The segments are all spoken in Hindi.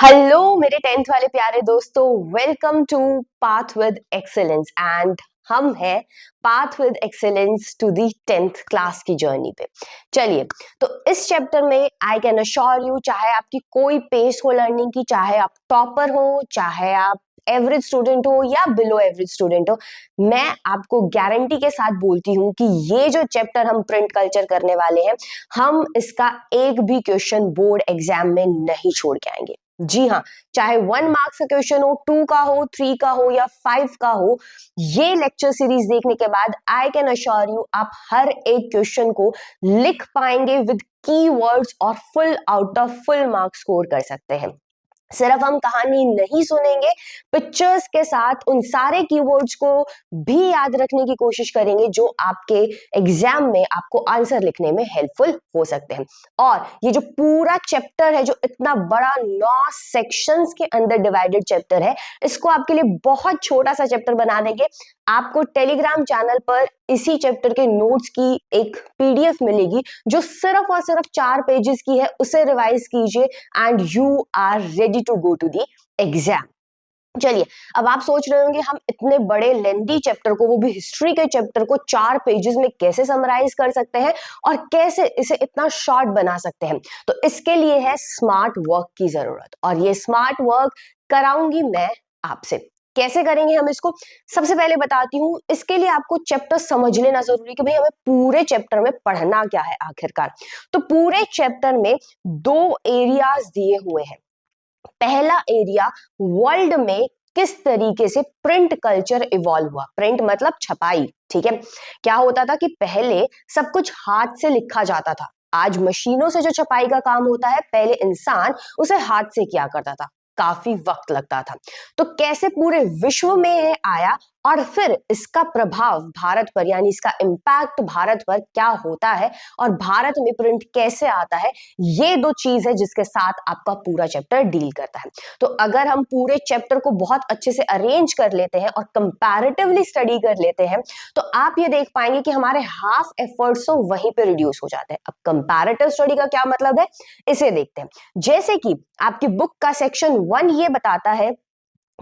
हेलो मेरे 10th वाले प्यारे दोस्तों, welcome to Path with Excellence एंड हम हैं Path with Excellence to the 10th class की जर्नी पे। चलिए, तो इस चैप्टर में आई कैन अश्योर यू, चाहे आपकी कोई पेस हो लर्निंग की, चाहे आप टॉपर हो, चाहे आप एवरेज स्टूडेंट हो या बिलो एवरेज स्टूडेंट हो, मैं आपको गारंटी के साथ बोलती हूँ कि ये जो चैप्टर हम प्रिंट कल्चर करने वाले हैं, हम इसका एक भी क्वेश्चन बोर्ड एग्जाम में नहीं छोड़ के आएंगे। जी हाँ, चाहे 1 मार्क्स का क्वेश्चन हो, 2 का हो, 3 का हो या 5 का हो, ये लेक्चर सीरीज देखने के बाद आई कैन अश्योर यू आप हर एक क्वेश्चन को लिख पाएंगे विद कीवर्ड्स और full out of full marks score कर सकते हैं। सिर्फ हम कहानी नहीं सुनेंगे, पिक्चर्स के साथ उन सारे कीवर्ड्स को भी याद रखने की कोशिश करेंगे जो आपके एग्जाम में आपको आंसर लिखने में हेल्पफुल हो सकते हैं। और ये जो पूरा चैप्टर है, जो इतना बड़ा 9 सेक्शंस के अंदर डिवाइडेड चैप्टर है, इसको आपके लिए बहुत छोटा सा चैप्टर बना देंगे। आपको टेलीग्राम चैनल पर इसी चैप्टर के नोट्स की एक पीडीएफ मिलेगी जो सिर्फ और सिर्फ 4 पेजेस की है। उसे रिवाइज कीजिए and you are ready to go to the exam. चलिए, अब आप सोच रहे होंगे हम इतने बड़े लेंथी चैप्टर को, वो भी हिस्ट्री के चैप्टर को 4 पेजेस में कैसे समराइज कर सकते हैं और कैसे इसे इतना शॉर्ट बना सकते हैं। तो इसके लिए है स्मार्ट वर्क की जरूरत, और ये स्मार्ट वर्क कराऊंगी मैं आपसे। कैसे करेंगे हम इसको? सबसे पहले बताती हूँ, इसके लिए आपको चैप्टर समझ लेना जरूरी है कि भाई हमें पूरे चैप्टर में पढ़ना क्या है आखिरकार। तो पूरे चैप्टर में 2 एरियाज दिए हुए हैं। पहला एरिया, वर्ल्ड में किस तरीके से प्रिंट कल्चर इवॉल्व हुआ। प्रिंट मतलब छपाई, ठीक है। क्या होता था कि पहले सब कुछ हाथ से लिखा जाता था। आज मशीनों से जो छपाई का काम होता है, पहले इंसान उसे हाथ से किया करता था, काफी वक्त लगता था। तो कैसे पूरे विश्व में आया और फिर इसका प्रभाव भारत पर, यानी इसका इम्पैक्ट भारत पर क्या होता है और भारत में प्रिंट कैसे आता है, ये 2 चीज है जिसके साथ आपका पूरा चैप्टर डील करता है। तो अगर हम पूरे चैप्टर को बहुत अच्छे से अरेंज कर लेते हैं और कंपैरेटिवली स्टडी कर लेते हैं, तो आप ये देख पाएंगे कि हमारे हाफ एफर्ट्स तो वहीं पे रिड्यूस हो जाते हैं। अब कंपैरेटिव स्टडी का क्या मतलब है, इसे देखते हैं। जैसे कि आपकी बुक का सेक्शन 1 ये बताता है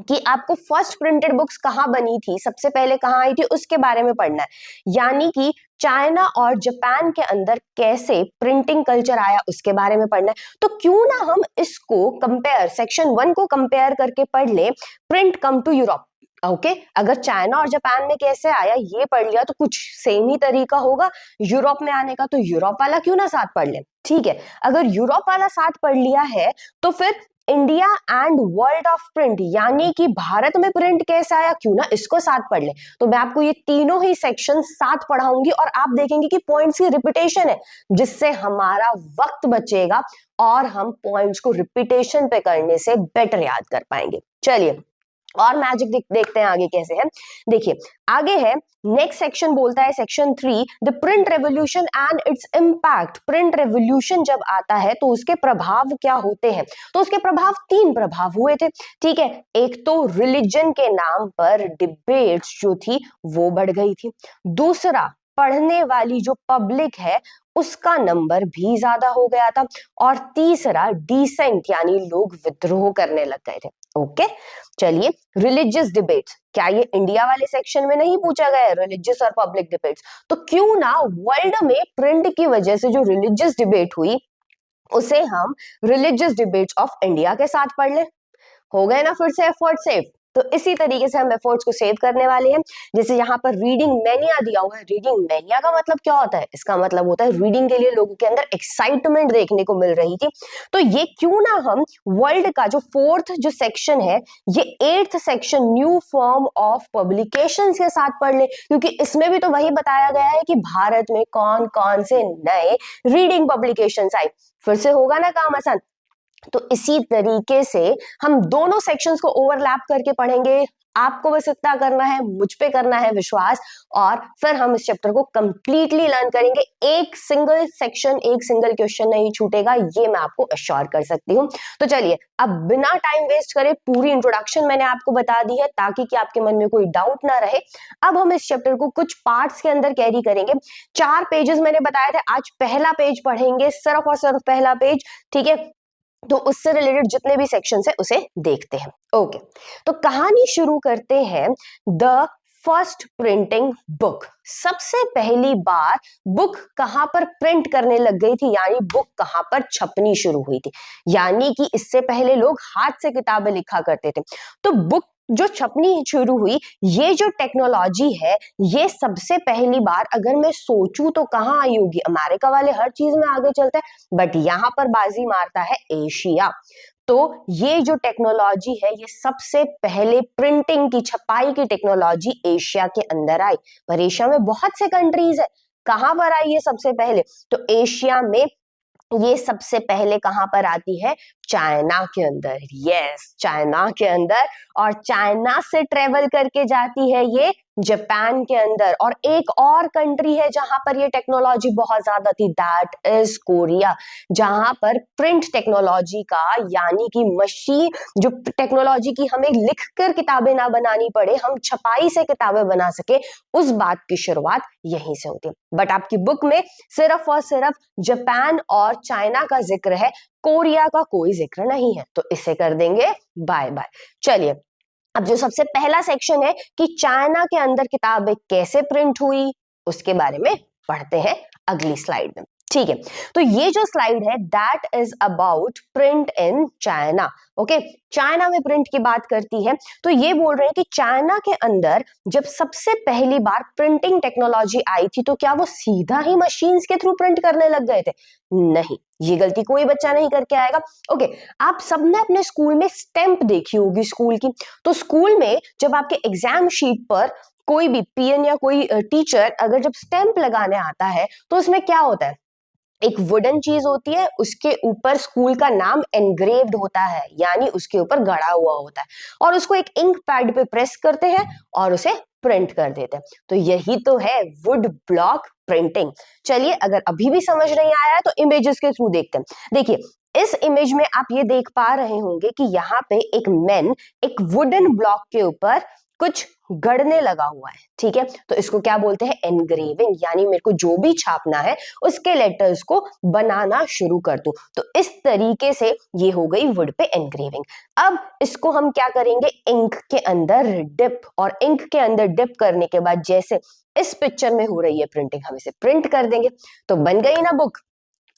कि आपको फर्स्ट प्रिंटेड बुक्स कहां बनी थी, सबसे पहले कहां आई थी, उसके बारे में पढ़ना है। यानी कि चाइना और जापान के अंदर कैसे प्रिंटिंग कल्चर आया, उसके बारे में पढ़ना है। तो क्यों ना हम इसको कंपेयर, सेक्शन 1 को कंपेयर करके पढ़ ले, print come to Europe. Okay, अगर चाइना और जापान में कैसे आया ये पढ़ लिया तो कुछ सेम ही तरीका होगा यूरोप में आने का, तो यूरोप वाला क्यों ना साथ पढ़ ले। ठीक है, अगर यूरोप वाला साथ पढ़ लिया है तो फिर India and world of print, यानी कि भारत में प्रिंट कैसे आया, क्यों ना इसको साथ पढ़ ले। तो मैं आपको ये तीनों ही सेक्शन साथ पढ़ाऊंगी और आप देखेंगे कि पॉइंट्स की रिपीटेशन है, जिससे हमारा वक्त बचेगा और हम पॉइंट्स को रिपीटेशन पे करने से बेटर याद कर पाएंगे। चलिए, और मैजिक देखते हैं आगे कैसे है। देखिए, आगे है नेक्स्ट सेक्शन, बोलता है section 3, the print revolution and its impact. Print revolution जब आता है तो उसके प्रभाव क्या होते हैं। तो उसके प्रभाव, 3 प्रभाव हुए थे, ठीक है। एक तो रिलीजन के नाम पर डिबेट्स जो थी वो बढ़ गई थी। दूसरा, पढ़ने वाली जो पब्लिक है उसका नंबर भी ज्यादा हो गया था। और तीसरा, डिसेंट, यानी लोग विद्रोह करने लग गए थे। ओके, चलिए, रिलीजियस डिबेट्स, क्या ये इंडिया वाले सेक्शन में नहीं पूछा गया है, रिलीजियस और पब्लिक डिबेट्स? तो क्यों ना वर्ल्ड में प्रिंट की वजह से जो रिलीजियस डिबेट हुई उसे हम रिलीजियस डिबेट्स ऑफ इंडिया के साथ पढ़ ले। हो गए ना फिर से एफर्ट सेव। तो इसी तरीके से हम एफर्ट्स को सेव करने वाले हैं। जैसे यहाँ पर रीडिंग मैनिया दिया हुआ है। रीडिंग मैनिया का मतलब क्या होता है? इसका मतलब होता है रीडिंग के लिए लोगों के अंदर एक्साइटमेंट देखने को मिल रही थी। तो ये क्यों ना हम वर्ल्ड का जो 4th जो सेक्शन है, ये 8th section new form of publications के साथ पढ़ ले, क्योंकि इसमें भी तो वही बताया गया है कि भारत में कौन कौन से नए रीडिंग पब्लिकेशंस आए। फिर से होगा ना काम आसान। तो इसी तरीके से हम दोनों सेक्शंस को ओवरलैप करके पढ़ेंगे। आपको बस इतना करना है, मुझ पे करना है विश्वास, और फिर हम इस चैप्टर को कंप्लीटली लर्न करेंगे। एक सिंगल सेक्शन, एक सिंगल क्वेश्चन नहीं छूटेगा, ये मैं आपको अश्योर कर सकती हूँ। तो चलिए, अब बिना टाइम वेस्ट करे, पूरी इंट्रोडक्शन मैंने आपको बता दी है ताकि कि आपके मन में कोई डाउट ना रहे। अब हम इस चैप्टर को कुछ पार्ट्स के अंदर कैरी करेंगे। 4 पेजेस मैंने बताए थे, आज पहला पेज पढ़ेंगे, सिर्फ और सिर्फ पहला पेज, ठीक है। तो उससे रिलेटेड जितने भी सेक्शंस है उसे देखते हैं। ओके, तो कहानी शुरू करते हैं द फर्स्ट प्रिंटिंग बुक। सबसे पहली बार बुक कहां पर प्रिंट करने लग गई थी, यानी बुक कहां पर छपनी शुरू हुई थी। यानी कि इससे पहले लोग हाथ से किताबें लिखा करते थे, तो बुक जो छपनी शुरू हुई, ये जो टेक्नोलॉजी है ये सबसे पहली बार अगर मैं सोचूं तो कहां आई होगी। अमेरिका वाले हर चीज में आगे चलते हैं, बट यहां पर बाजी मारता है एशिया। तो ये जो टेक्नोलॉजी है ये सबसे पहले प्रिंटिंग की, छपाई की टेक्नोलॉजी एशिया के अंदर आई। पर एशिया में बहुत से कंट्रीज है, कहां पर आई है सबसे पहले? तो एशिया में ये सबसे पहले कहां पर आती है? चाइना के अंदर। यस, चाइना के अंदर। और चाइना से ट्रेवल करके जाती है ये जापान के अंदर। और एक और कंट्री है जहां पर ये टेक्नोलॉजी बहुत ज्यादा थी, दैट इज कोरिया। जहां पर प्रिंट टेक्नोलॉजी का, यानी कि मशीन जो टेक्नोलॉजी की हमें लिखकर किताबें ना बनानी पड़े, हम छपाई से किताबें बना सके, उस बात की शुरुआत यहीं से होती है। बट आपकी बुक में सिर्फ और सिर्फ जापान और चाइना का जिक्र है, कोरिया का कोई जिक्र नहीं है, तो इसे कर देंगे बाय बाय। चलिए, अब जो सबसे पहला सेक्शन है कि चाइना के अंदर किताबें कैसे प्रिंट हुई, उसके बारे में पढ़ते हैं अगली स्लाइड में। ठीक है, तो ये जो स्लाइड है that is about print in China. Okay, China में प्रिंट की बात करती है, तो ये बोल रहे हैं कि चाइना के अंदर जब सबसे पहली बार प्रिंटिंग टेक्नोलॉजी आई थी, तो क्या वो सीधा ही मशीन्स के थ्रू प्रिंट करने लग गए थे? नहीं, ये गलती कोई बच्चा नहीं करके आएगा। ओके, आप सबने अपने स्कूल में स्टैंप देखी होगी स्कूल की। तो स्कूल में जब आपके एग्जाम शीट पर कोई भी पीएन या कोई टीचर अगर जब स्टैंप लगाने आता है, तो उसमें क्या होता है? एक वुडन चीज होती है, उसके ऊपर स्कूल का नाम एनग्रेव्ड होता है, यानी उसके ऊपर गड़ा हुआ होता है, और उसको एक इंक पैड पे प्रेस करते हैं और उसे प्रिंट कर देते हैं। तो यही तो है वुड ब्लॉक प्रिंटिंग। चलिए, अगर अभी भी समझ नहीं आया है तो इमेजेस के थ्रू देखते हैं। देखिए, इस इमेज में आप ये देख पा रहे होंगे कि यहाँ पे एक मैन एक वुडन ब्लॉक के ऊपर कुछ गढ़ने लगा हुआ है। ठीक है, तो इसको क्या बोलते हैं? एनग्रेविंग, यानी मेरे को जो भी छापना है उसके लेटर्स को बनाना शुरू कर दो। तो इस तरीके से ये हो गई वुड पे एनग्रेविंग। अब इसको हम क्या करेंगे? इंक के अंदर डिप, और इंक के अंदर डिप करने के बाद जैसे इस पिक्चर में हो रही है प्रिंटिंग, हम इसे प्रिंट कर देंगे, तो बन गई ना बुक।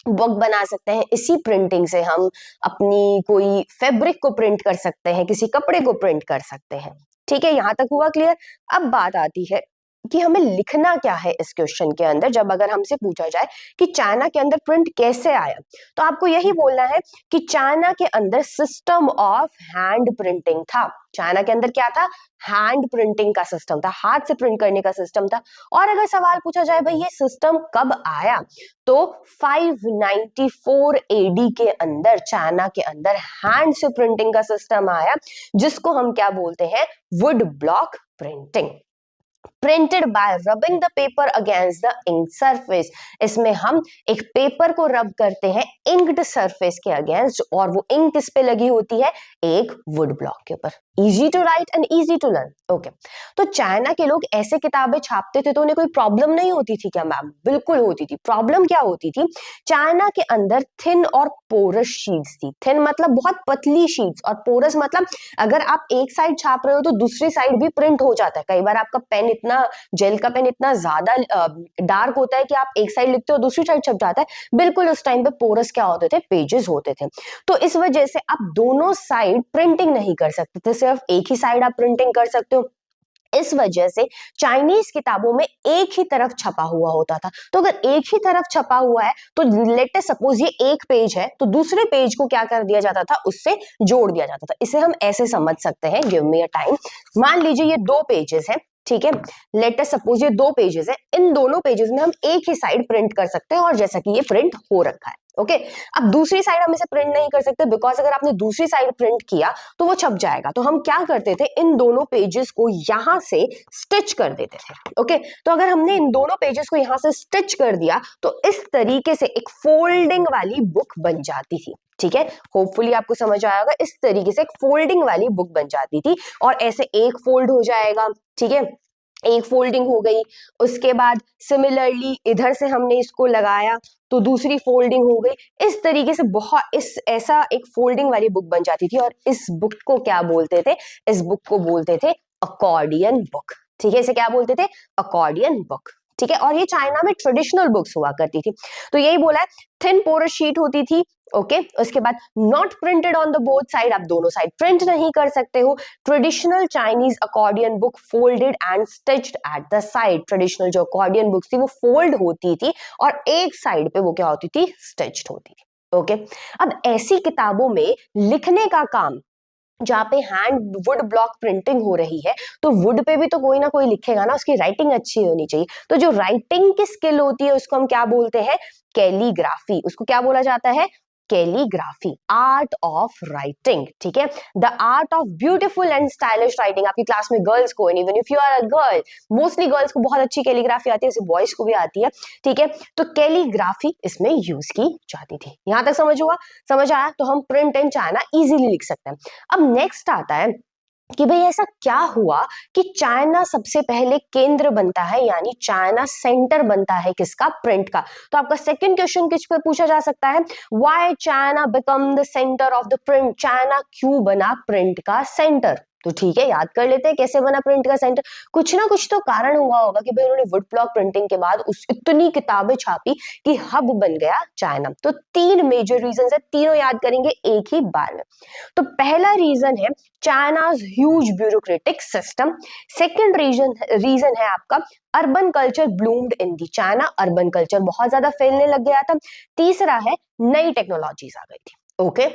बुक बना सकते हैं इसी प्रिंटिंग से, हम अपनी कोई फैब्रिक को प्रिंट कर सकते हैं, किसी कपड़े को प्रिंट कर सकते हैं। ठीक है, यहां तक हुआ क्लियर? अब बात आती है कि हमें लिखना क्या है इस क्वेश्चन के अंदर। जब अगर हमसे पूछा जाए कि चाइना के अंदर प्रिंट कैसे आया, तो आपको यही बोलना है कि चाइना के अंदर सिस्टम ऑफ हैंड प्रिंटिंग था। चाइना के अंदर क्या था? हैंड प्रिंटिंग का सिस्टम था, हाथ से प्रिंट करने का सिस्टम था। और अगर सवाल पूछा जाए भाई ये सिस्टम कब आया, तो 594 एडी के अंदर चाइना के अंदर हैंड से प्रिंटिंग का सिस्टम आया, जिसको हम क्या बोलते हैं? Wood block printing. Printed by rubbing the paper against the ink surface. इसमें हम एक पेपर को रब करते हैं इंक्ड सरफेस के अगेंस्ट, और वो इंक किस पे लगी होती है? एक वुड ब्लॉक के ऊपर। Easy to write and easy to learn. Okay, तो चाइना के लोग ऐसे किताबें छापते थे तो उन्हें कोई प्रॉब्लम नहीं होती थी क्या मैम? बिल्कुल होती थी। प्रॉब्लम क्या होती थी? चाइना के अंदर थिन और पोरस शीट्स थी। थिन मतलब बहुत पतली शीट्स, और पोरस मतलब अगर आप एक साइड छाप रहे हो तो दूसरी साइड भी प्रिंट हो जाता है। कई बार आपका पेन इतना, जेल का पेन इतना ज्यादा डार्क होता है कि आप एक साइड लिखते हो दूसरी साइड छप जाता है। बिल्कुल उस टाइम पे पोरस क्या होते थे? पेजेस होते थे। तो इस वजह से आप दोनों साइड प्रिंटिंग नहीं कर सकते थे, सिर्फ एक ही साइड आप प्रिंटिंग कर सकते हो। इस वजह से चाइनीज किताबों में एक ही तरफ छपा हुआ होता था। तो अगर एक ही तरफ छपा हुआ है तो लेट अस सपोज ये एक पेज है, तो दूसरे पेज को क्या कर दिया जाता था? उससे जोड़ दिया जाता था। इसे हम ऐसे समझ सकते हैं, गिव मी अ टाइम। मान लीजिए ये दो पेजेस है, ठीक है, लेट अस सपोज ये दो पेजेस है, इन दोनों पेजेस में हम एक ही साइड प्रिंट कर सकते हैं, और जैसा कि ये प्रिंट हो रखा है। ओके, अब दूसरी साइड हम इसे प्रिंट नहीं कर सकते, बिकॉज अगर आपने दूसरी साइड प्रिंट किया तो वो छप जाएगा। तो हम क्या करते थे? इन दोनों पेजेस को यहां से स्टिच कर देते थे। ओके, तो अगर हमने इन दोनों पेजेस को यहां से स्टिच कर दिया तो इस तरीके से एक फोल्डिंग वाली बुक बन जाती थी। ठीक है, होपफुली आपको समझ आया होगा। इस तरीके से एक फोल्डिंग वाली बुक बन जाती थी, और ऐसे एक फोल्ड हो जाएगा, ठीक है, एक फोल्डिंग हो गई, उसके बाद सिमिलरली इधर से हमने इसको लगाया तो दूसरी फोल्डिंग हो गई। इस तरीके से बहुत इस ऐसा एक फोल्डिंग वाली बुक बन जाती थी, और इस बुक को क्या बोलते थे? इस बुक को बोलते थे अकॉर्डियन बुक। ठीक है, इसे क्या बोलते थे? Accordion book. ठीक है, और ये चाइना में ट्रेडिशनल बुक्स हुआ करती थी। तो यही बोला है, थिन पोरस शीट होती थी। ओके, उसके बाद not printed on the both side, आप दोनों साइड प्रिंट नहीं कर सकते हो। Traditional Chinese accordion book folded and stitched at the side. Traditional जो अकॉर्डियन बुक्स थी वो फोल्ड होती थी और एक साइड पे वो क्या होती थी? स्टिच्ड होती थी। ओके, अब ऐसी किताबों में लिखने का काम, जहाँ पे हैंड वुड ब्लॉक प्रिंटिंग हो रही है, तो वुड पे भी तो कोई ना कोई लिखेगा ना, उसकी राइटिंग अच्छी होनी चाहिए। तो जो राइटिंग की स्किल होती है उसको हम क्या बोलते हैं? कैलीग्राफी। उसको क्या बोला जाता है? Calligraphy, art of writing. ठीक है, the art of beautiful and stylish writing. आपकी क्लास में गर्ल्स को, even if you are a girl, mostly girls को बहुत अच्छी कैलीग्राफी आती है, जैसे बॉयज को भी आती है। ठीक है, तो कैलीग्राफी इसमें यूज की जाती थी। यहां तक समझ हुआ? समझ आया? तो हम प्रिंट इन चाइना इजीली लिख सकते हैं। अब नेक्स्ट आता है कि भाई ऐसा क्या हुआ कि चाइना सबसे पहले केंद्र बनता है, यानी चाइना सेंटर बनता है किसका? प्रिंट का। तो आपका सेकंड क्वेश्चन किस पे पूछा जा सकता है? Why China become the centre of the print? China क्यों बना प्रिंट का सेंटर? तो ठीक है, याद कर लेते हैं कैसे बना प्रिंट का सेंटर। कुछ ना कुछ तो कारण हुआ होगा कि भाई उन्होंने वुड ब्लॉक प्रिंटिंग के बाद उस इतनी किताबें छापी कि हब बन गया चाइना। तो तीन मेजर रीजन है, तीनों याद करेंगे एक ही बार में। तो पहला रीजन है China's huge bureaucratic system. Second reason है आपका urban culture bloomed in the China. Urban culture बहुत ज्यादा फैलने लग गया था। तीसरा है नई टेक्नोलॉजीज आ गई थी। ओके,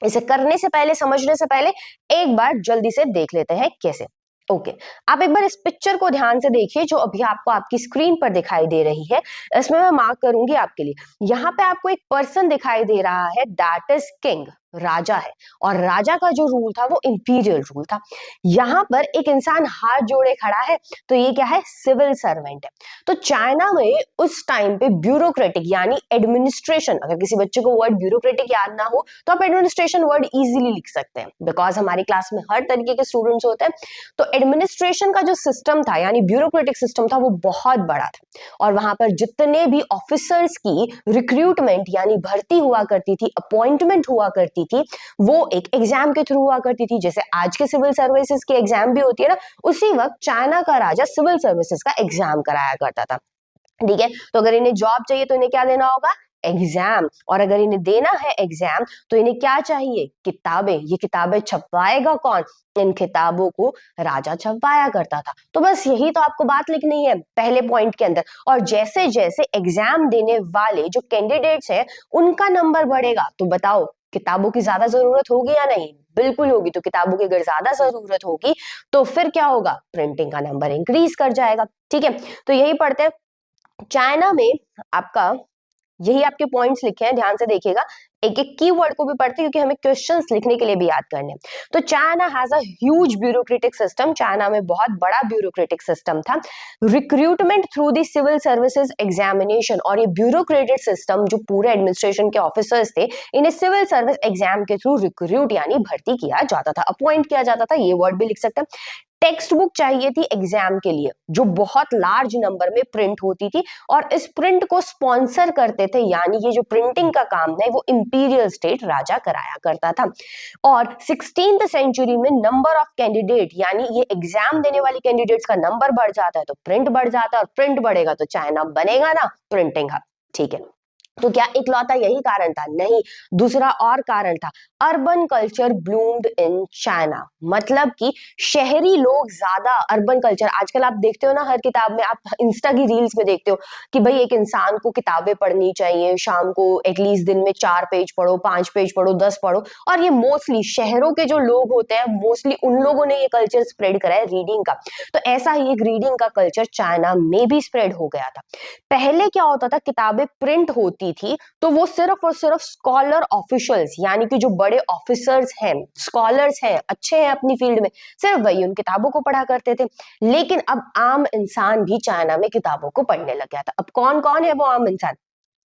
इसे करने से पहले, समझने से पहले एक बार जल्दी से देख लेते हैं कैसे। ओके, आप एक बार इस पिक्चर को ध्यान से देखिए जो अभी आपको आपकी स्क्रीन पर दिखाई दे रही है। इसमें मैं मार्क करूंगी आपके लिए। यहाँ पे आपको एक पर्सन दिखाई दे रहा है, दैट इज किंग, राजा है। और राजा का जो रूल था वो इंपीरियल रूल था। यहाँ पर एक इंसान हाथ जोड़े खड़ा है, तो ये क्या है? सिविल सर्वेंट है। तो चाइना में उस टाइम पे ब्यूरोक्रेटिक यानी एडमिनिस्ट्रेशन, अगर किसी बच्चे को वर्ड ब्यूरोक्रेटिक याद ना हो तो आप एडमिनिस्ट्रेशन वर्ड इजीली लिख सकते हैं, बिकॉज हमारी क्लास में हर तरीके के स्टूडेंट्स होते हैं। तो एडमिनिस्ट्रेशन का जो सिस्टम था यानी ब्यूरोक्रेटिक सिस्टम था वो बहुत बड़ा था, और वहां पर जितने भी ऑफिसर्स की रिक्रूटमेंट यानी भर्ती हुआ करती थी, अपॉइंटमेंट हुआ करती थी, वो एक एग्जाम के थ्रू हुआ करती थी। जैसे आज के सिविल सर्विसेज की एग्जाम भी होती है ना, उसी वक्त चाइना का राजा सिविल सर्विसेज का एग्जाम कराया करता था। ठीक है, तो अगर इन्हें जॉब चाहिए तो इन्हें क्या देना होगा? एग्जाम। और अगर इन्हें देना है एग्जाम तो इन्हें क्या चाहिए? किताबें। ये किताबें छपवाएगा कौन? इन किताबों को राजा छपवाया करता था। तो बस यही तो आपको बात लिखनी है पहले पॉइंट के अंदर। और जैसे जैसे एग्जाम देने वाले जो कैंडिडेट्स हैं उनका नंबर बढ़ेगा, तो बताओ किताबों की ज्यादा जरूरत होगी या नहीं? बिल्कुल होगी। तो किताबों की अगर ज्यादा जरूरत होगी तो फिर क्या होगा? प्रिंटिंग का नंबर इंक्रीज कर जाएगा। ठीक है, तो यही पढ़ते हैं। चाइना में आपका, यही आपके पॉइंट्स लिखे हैं, ध्यान से देखिएगा। एक एक कीवर्ड को भी पढ़ते हैं क्योंकि हमें क्वेश्चंस लिखने के लिए भी याद करने हैं। तो China has a huge bureaucratic system. China में बहुत बड़ा ब्यूरोक्रेटिक सिस्टम था। Recruitment through the civil services examination, और ये ब्यूरोक्रेटिक सिस्टम जो पूरे एडमिनिस्ट्रेशन के ऑफिसर्स थे, इन्हें सिविल सर्विस एग्जाम के थ्रू रिक्रूट यानी भर्ती किया जाता था, अपॉइंट किया जाता था। ये वर्ड भी लिख सकते हैं। टेक्स्ट बुक चाहिए थी एग्जाम के लिए जो बहुत लार्ज नंबर में प्रिंट होती थी, और इस प्रिंट को स्पॉन्सर करते थे, यानी ये जो प्रिंटिंग का काम है वो इंपीरियल स्टेट राजा कराया करता था। और 16th सेंचुरी में नंबर ऑफ कैंडिडेट यानी ये एग्जाम देने वाले कैंडिडेट्स का नंबर बढ़ जाता है तो प्रिंट बढ़ जाता है, और प्रिंट बढ़ेगा तो चाइना बनेगा ना प्रिंटिंग हब। ठीक है, तो क्या इकलौता यही कारण था? नहीं, दूसरा और कारण था। Urban culture bloomed in China, मतलब कि शहरी लोग ज्यादा अर्बन कल्चर, आजकल आप देखते हो ना हर किताब में, आप इंस्टा की रील्स में देखते हो कि भाई एक इंसान को किताबें पढ़नी चाहिए, शाम को एटलीस्ट दिन में 4 पेज पढ़ो, 5 पेज पढ़ो, 10 पढ़ो। और ये मोस्टली शहरों के जो लोग होते हैं, मोस्टली उन लोगों ने ये कल्चर स्प्रेड करा है रीडिंग का। तो ऐसा ही एक रीडिंग का कल्चर चाइना में भी स्प्रेड हो गया था। पहले क्या होता था, किताबें प्रिंट होती थी तो वो सिर्फ और सिर्फ स्कॉलर ऑफिशियल्स यानी कि जो बड़े ऑफिसर्स हैं, स्कॉलर्स हैं, अच्छे हैं अपनी फील्ड में, सिर्फ वही उन किताबों को पढ़ा करते थे। लेकिन अब आम इंसान भी चाइना में किताबों को पढ़ने लग गया था। अब कौन कौन है वो आम इंसान?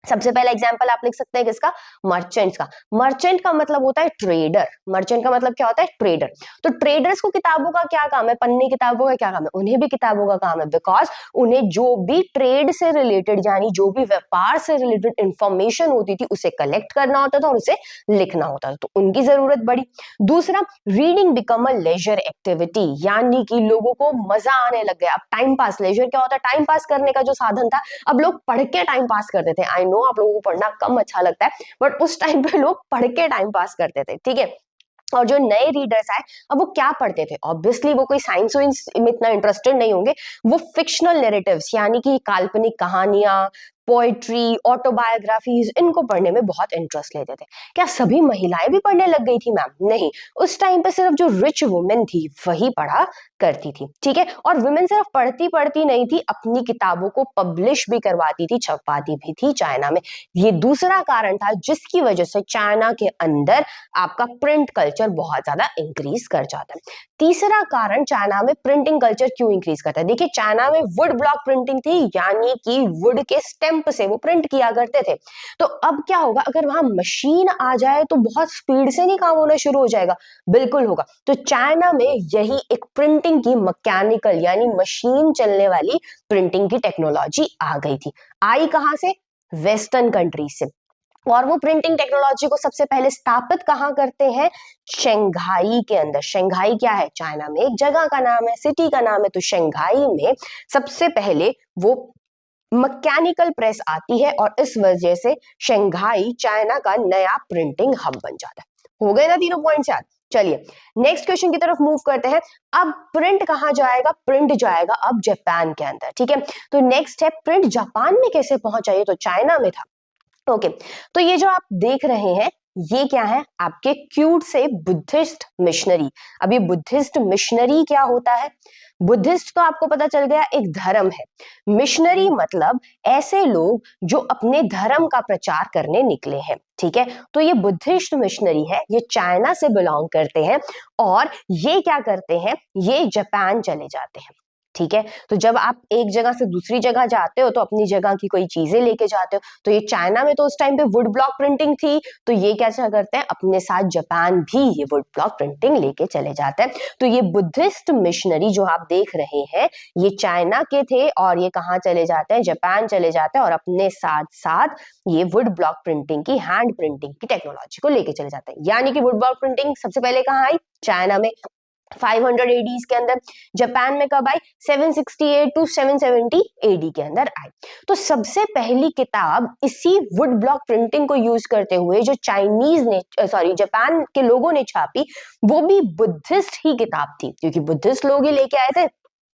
सबसे पहला एग्जांपल आप लिख सकते हैं किसका, मर्चेंट्स का। मर्चेंट का मतलब होता है ट्रेडर, मर्चेंट का मतलब क्या होता है, ट्रेडर। तो ट्रेडर्स को किताबों का क्या काम है, पन्नी किताबों का क्या काम है, उन्हें भी किताबों का काम है, बिकॉज उन्हें जो भी ट्रेड से रिलेटेड यानी जो भी व्यापार से रिलेटेड इंफॉर्मेशन होती थी उसे कलेक्ट करना होता था और उसे लिखना होता था, तो उनकी जरूरत बढ़ी। दूसरा, reading become a leisure activity, यानी कि लोगों को मजा आने लग गया। अब टाइम पास, लेजर क्या होता है, टाइम पास करने का जो साधन था, अब लोग पढ़ के टाइम पास करते थे। आई नो आप लोगों को पढ़ना कम अच्छा लगता है, बट उस टाइम पे लोग पढ़ के टाइम पास करते थे, ठीक है। और जो नए रीडर्स आए, अब वो क्या पढ़ते थे, ऑब्वियसली वो कोई साइंस में इतना इंटरेस्टेड नहीं होंगे, वो फिक्शनल नैरेटिव्स यानी कि काल्पनिक कहानियां, पोएट्री, ऑटोबायोग्राफीज, इनको पढ़ने में बहुत इंटरेस्ट लेते थे। क्या सभी महिलाएं भी पढ़ने लग गई थी मैम, नहीं, उस टाइम पे सिर्फ जो रिच वुमेन थी वही पढ़ा करती थी, ठीक है। और वुमेन सिर्फ पढ़ती पढ़ती नहीं थी, अपनी किताबों को पब्लिश भी करवाती थी, छपवाती भी थी चाइना में। ये दूसरा कारण था जिसकी वजह से चाइना के अंदर आपका प्रिंट कल्चर बहुत ज्यादा इंक्रीज कर जाता है। तीसरा कारण चाइना में प्रिंटिंग कल्चर क्यों इंक्रीज करता है, देखिए चाइना में वुड ब्लॉक प्रिंटिंग थी, यानी कि वुड के स्टेम्प से वो प्रिंट किया करते थे। तो अब क्या होगा, अगर वहां मशीन आ जाए तो बहुत स्पीड से नहीं काम होना शुरू हो जाएगा, बिल्कुल होगा। तो चाइना में यही एक प्रिंटिंग की मैकेनिकल यानी मशीन चलने वाली प्रिंटिंग की टेक्नोलॉजी आ गई थी। आई कहां से, वेस्टर्न कंट्री से। और वो प्रिंटिंग टेक्नोलॉजी को सबसे पहले स्थापित कहाँ करते हैं, शंघाई के अंदर। शंघाई क्या है, चाइना में एक जगह का नाम है, सिटी का नाम है। तो शंघाई में सबसे पहले वो मैकेनिकल प्रेस आती है और इस वजह से शंघाई चाइना का नया प्रिंटिंग हब बन जाता है। हो गए ना तीनों पॉइंट्स याद। चलिए नेक्स्ट क्वेश्चन की तरफ मूव करते हैं। अब प्रिंट कहां जाएगा, प्रिंट जाएगा अब जापान के अंदर, ठीक है। तो नेक्स्ट है प्रिंट जापान में कैसे पहुंचा, ये तो चाइना में था। ओके तो ये जो आप देख रहे हैं ये क्या है, आपके क्यूट से बुद्धिस्ट मिशनरी। अब ये बुद्धिस्ट मिशनरी क्या होता है, बुद्धिस्ट तो आपको पता चल गया एक धर्म है, मिशनरी मतलब ऐसे लोग जो अपने धर्म का प्रचार करने निकले हैं, ठीक है। तो ये बुद्धिस्ट मिशनरी है, ये चाइना से बिलोंग करते हैं और ये क्या करते हैं, ये जापान चले जाते हैं, ठीक है। तो जब आप एक जगह से दूसरी जगह जाते हो तो अपनी जगह की कोई चीजें लेके जाते हो। तो ये चाइना में तो उस टाइम पे वुड ब्लॉक प्रिंटिंग थी, तो ये क्या करते हैं, अपने साथ जापान भी ये वुड ब्लॉक प्रिंटिंग लेके चले जाते हैं। तो ये बुद्धिस्ट मिशनरी जो आप देख रहे हैं ये चाइना के थे और ये कहाँ चले जाते हैं, जापान चले जाते हैं और अपने साथ साथ ये वुड ब्लॉक प्रिंटिंग की, हैंड प्रिंटिंग की टेक्नोलॉजी को लेके चले जाते हैं। यानी कि वुड ब्लॉक प्रिंटिंग सबसे पहले कहाँ आई, चाइना में 500 एडीज के अंदर। जापान में कब आई, 768 टू 770 एडी के अंदर आई। तो सबसे पहली किताब इसी वुड ब्लॉक प्रिंटिंग को यूज करते हुए जो चाइनीज ने सॉरी जापान के लोगों ने छापी, वो भी बुद्धिस्ट ही किताब थी, क्योंकि बुद्धिस्ट लोग ही लेके आए थे।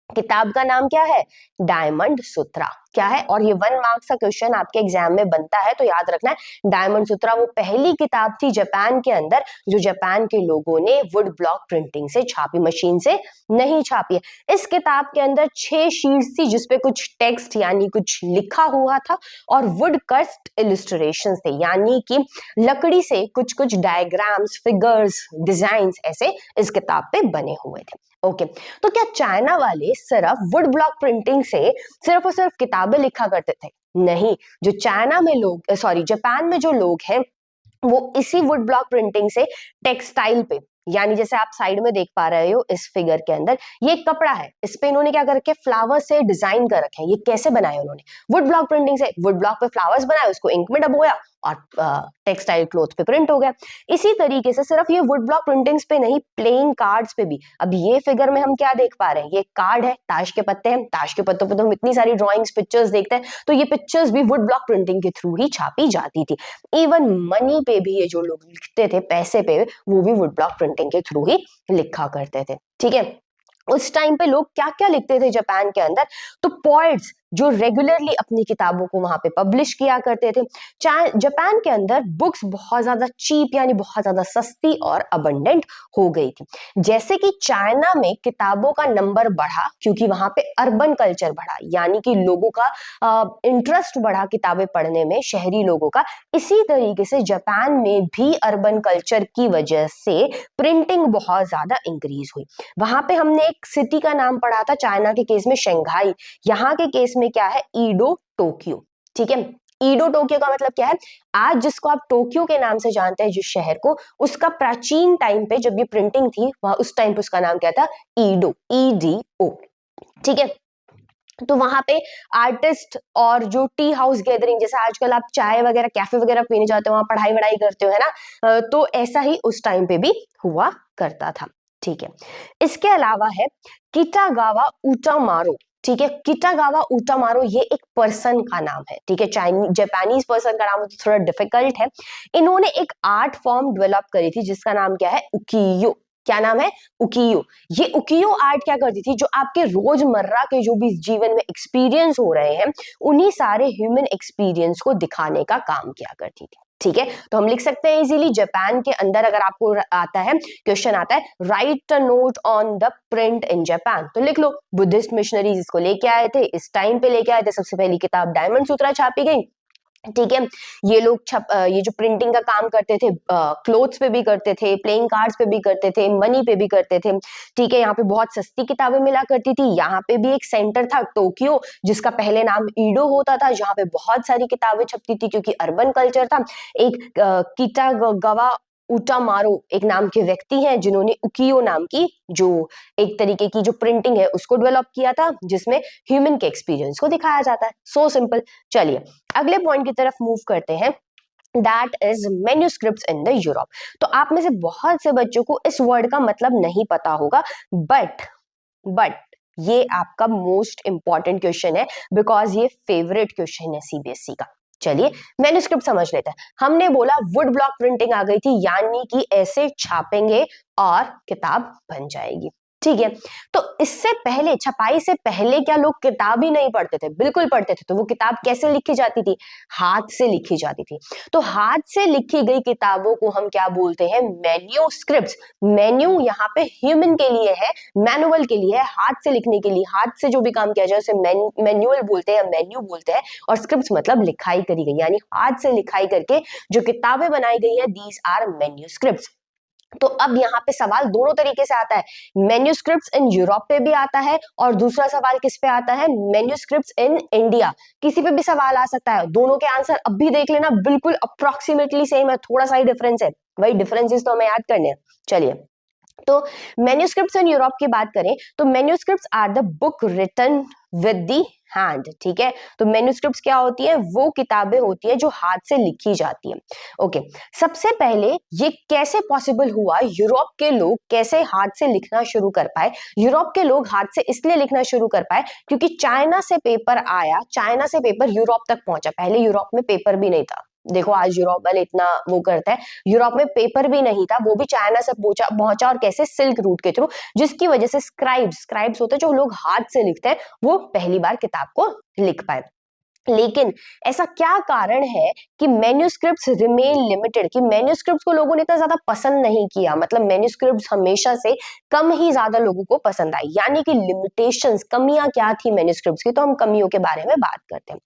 किताब का नाम क्या है, डायमंड सूत्रा। क्या है, और ये 1 मार्क्स का क्वेश्चन आपके एग्जाम में बनता है, तो याद रखना है डायमंड सूत्रा वो पहली किताब थी जापान के अंदर जो जापान के लोगों ने वुड ब्लॉक प्रिंटिंग से छापी, मशीन से नहीं छापी है। इस किताब के अंदर 6 शीट्स थी जिसपे कुछ टेक्स्ट यानी कुछ लिखा हुआ था और वुड कस्ट इलिस्ट्रेशंस थे, यानी कि लकड़ी से कुछ कुछ डायग्राम्स, फिगर्स, डिजाइन्स ऐसे इस किताब पे बने हुए थे। ओके तो क्या चाइना वाले सिर्फ वुड ब्लॉक प्रिंटिंग से सिर्फ और सिर्फ किताबें लिखा करते थे, नहीं। जो चाइना में लोग सॉरी जापान में जो लोग हैं वो इसी वुड ब्लॉक प्रिंटिंग से टेक्सटाइल पे, यानी जैसे आप साइड में देख पा रहे हो इस फिगर के अंदर, ये एक कपड़ा है, इस पे इन्होंने क्या कर रखे, फ्लावर से डिजाइन कर रखे हैं। ये कैसे बनाए उन्होंने, वुड ब्लॉक प्रिंटिंग से, वुड ब्लॉक पे फ्लावर्स बनाए, उसको इंक में डबोया और टेक्सटाइल क्लोथ पे प्रिंट हो गया। इसी तरीके से सिर्फ ये वुड ब्लॉक प्रिंटिंग्स पे नहीं, प्लेइंग कार्ड्स पे भी। अब ये फिगर में हम क्या देख पा रहे हैं, ये कार्ड है, ताश के पत्ते हैं, ताश के पत्तों पे तो हम इतनी सारी ड्राइंग्स, पिक्चर्स देखते हैं, तो ये पिक्चर्स भी वुड ब्लॉक प्रिंटिंग के थ्रू ही छापी जाती थी। इवन मनी पे भी ये जो लोग लिखते थे, पैसे पे, वो भी वुड ब्लॉक प्रिंटिंग के थ्रू ही लिखा करते थे, ठीक है। उस टाइम पे लोग क्या क्या लिखते थे जापान के अंदर, तो पोएट्स जो रेगुलरली अपनी किताबों को वहां पे पब्लिश किया करते थे। जापान के अंदर बुक्स बहुत ज्यादा चीप यानी बहुत ज्यादा सस्ती और अबंडेंट हो गई थी। जैसे कि चाइना में किताबों का नंबर बढ़ा क्योंकि वहां पे अर्बन कल्चर बढ़ा, यानी कि लोगों का इंटरेस्ट बढ़ा किताबें पढ़ने में, शहरी लोगों का। इसी तरीके से जापान में भी अर्बन कल्चर की वजह से प्रिंटिंग बहुत ज्यादा इंक्रीज हुई। वहां पे हमने एक सिटी का नाम पढ़ा था, चाइना के केस में शंघाई, यहाँ के केस में क्या है, ईडो टोक्यो, ठीक है। ईडो टोक्यो का मतलब क्या है, आज जिसको आप टोक्यो के नाम से जानते हैं जिस शहर को, उसका प्राचीन टाइम पे जब ये प्रिंटिंग थी वहां उस टाइम पे उसका नाम क्या था, ईडो, EDO। ठीक है, तो वहां पे आर्टिस्ट और जो टी हाउस गैदरिंग, जैसे आजकल आप चाय वगैरह कैफे वगैरह पीने जाते हो, वहां पढ़ाई वढ़ाई करते हो, है ना, तो ऐसा ही उस टाइम पे भी हुआ करता था। ठीक है, इसके अलावा है किटागावा उटामारो। ठीक है, किटागावा उटामारो ये एक पर्सन का नाम है। ठीक है, चाइनीज जापानीज पर्सन का नाम है तो थोड़ा डिफिकल्ट है। इन्होंने एक आर्ट फॉर्म डेवलप करी थी जिसका नाम क्या है, उकियो। क्या नाम है, उकियो। ये उकियो आर्ट क्या करती थी, जो आपके रोजमर्रा के जो भी जीवन में एक्सपीरियंस हो रहे हैं उन्हीं सारे ह्यूमन एक्सपीरियंस को दिखाने का काम किया करती थी। ठीक है, तो हम लिख सकते हैं इजीली, जापान के अंदर अगर आपको आता है क्वेश्चन आता है, right a note on the print in Japan, तो लिख लो बुद्धिस्ट मिशनरीज इसको लेके आए थे, इस टाइम पे लेके आए थे। सबसे पहली किताब डायमंड सूत्रा छापी गई। ठीक है, ये लोग ये जो प्रिंटिंग का काम करते थे, क्लोथ्स पे भी करते थे, प्लेइंग कार्ड्स पे भी करते थे, मनी पे भी करते थे। ठीक है, यहाँ पे बहुत सस्ती किताबें मिला करती थी। यहाँ पे भी एक सेंटर था टोक्यो जिसका पहले नाम ईडो होता था, जहाँ पे बहुत सारी किताबें छपती थी क्योंकि अर्बन कल्चर था। एक किटागावा उटामारो एक नाम के व्यक्ति हैं जिन्होंने उकियो नाम की जो एक तरीके की जो प्रिंटिंग है उसको डेवलप किया था, जिसमें ह्यूमन के एक्सपीरियंस को दिखाया जाता है। So simple. चलिए अगले पॉइंट की तरफ मूव करते हैं, that is manuscripts in the Europe. तो आप में से बहुत से बच्चों को इस वर्ड का मतलब नहीं पता होगा, बट ये आपका मोस्ट इंपॉर्टेंट क्वेश्चन है बिकॉज ये फेवरेट क्वेश्चन है सीबीएसई का। चलिए मैन्युस्क्रिप्ट समझ लेते हैं। हमने बोला वुड ब्लॉक प्रिंटिंग आ गई थी, यानी कि ऐसे छापेंगे और किताब बन जाएगी। ठीक है, तो इससे पहले, छपाई से पहले क्या लोग किताब ही नहीं पढ़ते थे? बिल्कुल पढ़ते थे। तो वो किताब कैसे लिखी जाती थी? हाथ से लिखी जाती थी। तो हाथ से लिखी गई किताबों को हम क्या बोलते हैं? मैन्युस्क्रिप्ट्स। मेन्यू यहाँ पे ह्यूमन के लिए है, मैनुअल के लिए है, हाथ से लिखने के लिए, हाथ से जो भी काम किया जाए उसे मैनुअल बोलते हैं, मेन्यू बोलते हैं। और स्क्रिप्ट्स मतलब लिखाई करी गई, यानी हाथ से लिखाई करके जो किताबें बनाई गई है, दीज आर मैन्युस्क्रिप्ट्स। तो अब यहाँ पे सवाल दोनों तरीके से आता है, मैन्युस्क्रिप्ट्स इन यूरोप पे भी आता है और दूसरा सवाल किस पे आता है? Manuscripts in India. किसी पे भी सवाल आ सकता है। दोनों के आंसर अब भी देख लेना, बिल्कुल अप्रोक्सीमेटली सेम है, थोड़ा सा ही डिफरेंस है, वही डिफरेंसेस तो हमें याद करने हैं। चलिए, तो मैन्युस्क्रिप्ट्स इन यूरोप की बात करें तो manuscripts are the book written with the hand. ठीक है, तो मैन्युस्क्रिप्ट्स क्या होती है? वो किताबें होती है जो हाथ से लिखी जाती है। ओके, सबसे पहले ये कैसे पॉसिबल हुआ? यूरोप के लोग कैसे हाथ से लिखना शुरू कर पाए? यूरोप के लोग हाथ से इसलिए लिखना शुरू कर पाए क्योंकि चाइना से पेपर आया, चाइना से पेपर यूरोप तक पहुंचा। पहले यूरोप में पेपर भी नहीं था। देखो आज यूरोप वाले इतना वो करता है, यूरोप में पेपर भी नहीं था, वो भी चाइना से पहुंचा और कैसे? सिल्क रूट के थ्रू, जिसकी वजह से स्क्राइब्स होते हैं जो लोग हाथ से लिखते हैं, वो पहली बार किताब को लिख पाए। लेकिन ऐसा क्या कारण है कि मैन्युस्क्रिप्ट्स रिमेन लिमिटेड, कि मैन्युस्क्रिप्ट्स को लोगों ने इतना ज्यादा पसंद नहीं किया? मतलब मैन्युस्क्रिप्ट्स हमेशा से कम ही ज्यादा लोगों को पसंद आई, यानी कि लिमिटेशंस, कमियां क्या थी मैन्युस्क्रिप्ट्स की? तो हम कमियों के बारे में बात करते हैं।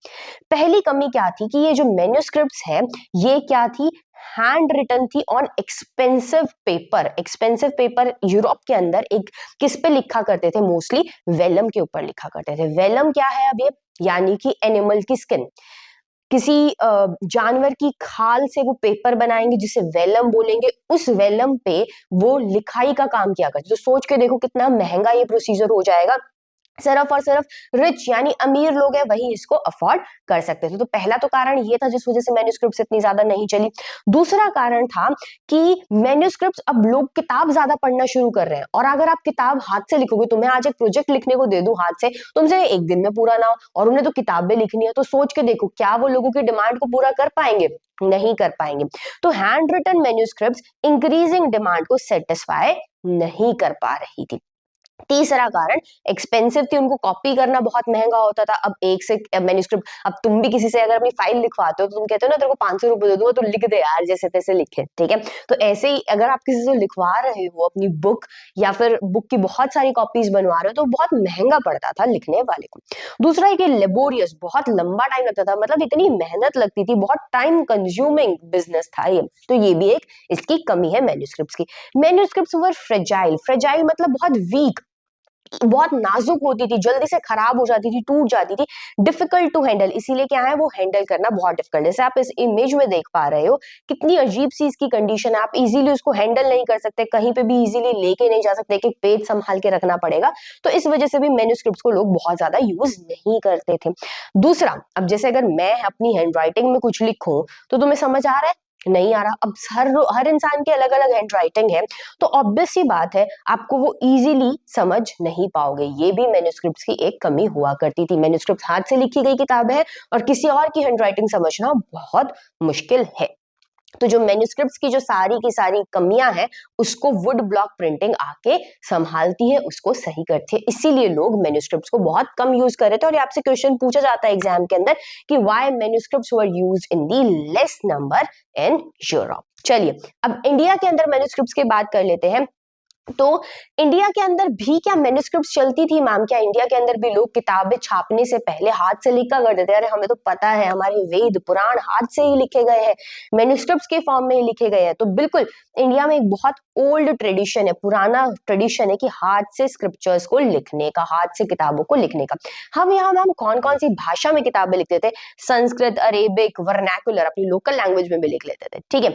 पहली कमी क्या थी कि ये जो मैन्युस्क्रिप्ट्स है ये क्या थी? हैंड रिटन थी on expensive paper. Expensive paper Europe के अंदर एक किस पे लिखा करते थे? मोस्टली वेलम के ऊपर लिखा करते थे। वेलम क्या है अब ये? यानी कि एनिमल की स्किन, किसी जानवर की खाल से वो पेपर बनाएंगे जिसे वेलम बोलेंगे, उस वेलम पे वो लिखाई का काम किया करते। तो सोच के देखो कितना महंगा ये प्रोसीजर हो जाएगा। सिर्फ और सिर्फ रिच यानी अमीर लोग हैं वही इसको अफोर्ड कर सकते थे। तो पहला तो कारण ये था जिस वजह से मैन्युस्क्रिप्ट्स इतनी ज्यादा नहीं चली। दूसरा कारण था कि मैन्युस्क्रिप्ट्स, अब लोग किताब ज्यादा पढ़ना शुरू कर रहे हैं, और अगर आप किताब हाथ से लिखोगे, तो मैं आज एक प्रोजेक्ट लिखने को दे दूं हाथ से, तुमसे एक दिन में पूरा ना हो, और उन्हें तो किताबें लिखनी है, तो सोच के देखो क्या वो लोगों की डिमांड को पूरा कर पाएंगे? नहीं कर पाएंगे। तो handwritten manuscripts increasing demand को सेटिस्फाई नहीं कर पा रही थी। तीसरा कारण एक्सपेंसिव थी, उनको कॉपी करना बहुत महंगा होता था। अब एक से मैन्युस्क्रिप्ट, अब तुम भी किसी से अगर अपनी फाइल लिखवाते हो तो तुम कहते हो ना तेरे को 500 रुपए दे दूंगा, तो लिख दे यार जैसे तैसे लिखे। ठीक है, तो ऐसे ही अगर आप किसी से लिखवा रहे हो अपनी बुक, या फिर बुक की बहुत सारी कॉपीज बनवा रहे हो, तो बहुत महंगा पड़ता था लिखने वाले को। दूसरा है कि लेबोरियस, बहुत लंबा टाइम लगता था, मतलब इतनी मेहनत लगती थी, बहुत टाइम कंज्यूमिंग बिजनेस था ये। तो ये भी एक इसकी कमी है मैन्युस्क्रिप्ट्स की। मैन्युस्क्रिप्ट्स वर फ्रेजाइल, फ्रेजाइल मतलब बहुत वीक, बहुत नाजुक होती थी, जल्दी से खराब हो जाती थी, टूट जाती थी, डिफिकल्ट टू हैंडल, इसीलिए क्या है वो हैंडल करना बहुत डिफिकल्ट। जैसे आप इस इमेज में देख पा रहे हो कितनी अजीब सी इसकी कंडीशन है, आप इजीली उसको हैंडल नहीं कर सकते, कहीं पे भी इजीली लेके नहीं जा सकते, एक एक पेज संभाल के रखना पड़ेगा। तो इस वजह से भी मैन्युस्क्रिप्ट्स को लोग बहुत ज्यादा यूज नहीं करते थे। दूसरा, अब जैसे अगर मैं अपनी हैंडराइटिंग में कुछ लिखूं तो तुम्हें समझ आ रहा है, नहीं आ रहा। अब हर इंसान की अलग अलग हैंडराइटिंग है, तो ऑब्वियस सी बात है आपको वो इजीली समझ नहीं पाओगे। ये भी मैन्युस्क्रिप्ट्स की एक कमी हुआ करती थी। मैन्युस्क्रिप्ट हाथ से लिखी गई किताब है और किसी और की हैंडराइटिंग समझना बहुत मुश्किल है। तो जो मैन्युस्क्रिप्ट्स की जो सारी की सारी कमियां हैं उसको वुड ब्लॉक प्रिंटिंग आके संभालती है, उसको सही करती है। इसीलिए लोग मैन्युस्क्रिप्ट्स को बहुत कम यूज कर रहे थे। और आपसे क्वेश्चन पूछा जाता है एग्जाम के अंदर कि why manuscripts were used in the less number in Europe. चलिए अब इंडिया के अंदर मैन्युस्क्रिप्ट्स की बात कर लेते हैं। तो इंडिया के अंदर भी क्या मैन्युस्क्रिप्ट्स चलती थी मैम? क्या इंडिया के अंदर भी लोग किताबें छापने से पहले हाथ से लिखा करते थे? अरे हमें तो पता है, हमारे वेद पुराण हाथ से ही लिखे गए हैं, मैन्युस्क्रिप्ट्स के फॉर्म में ही लिखे गए हैं। तो बिल्कुल इंडिया में एक बहुत ओल्ड ट्रेडिशन है, पुराना ट्रेडिशन है कि हाथ से स्क्रिप्चर्स को लिखने का, हाथ से किताबों को लिखने का। हम यहाँ मैम कौन कौन सी भाषा में किताबें लिखते थे? संस्कृत, अरेबिक, वर्नैकुलर, अपनी लोकल लैंग्वेज में भी लिख लेते थे, ठीक है।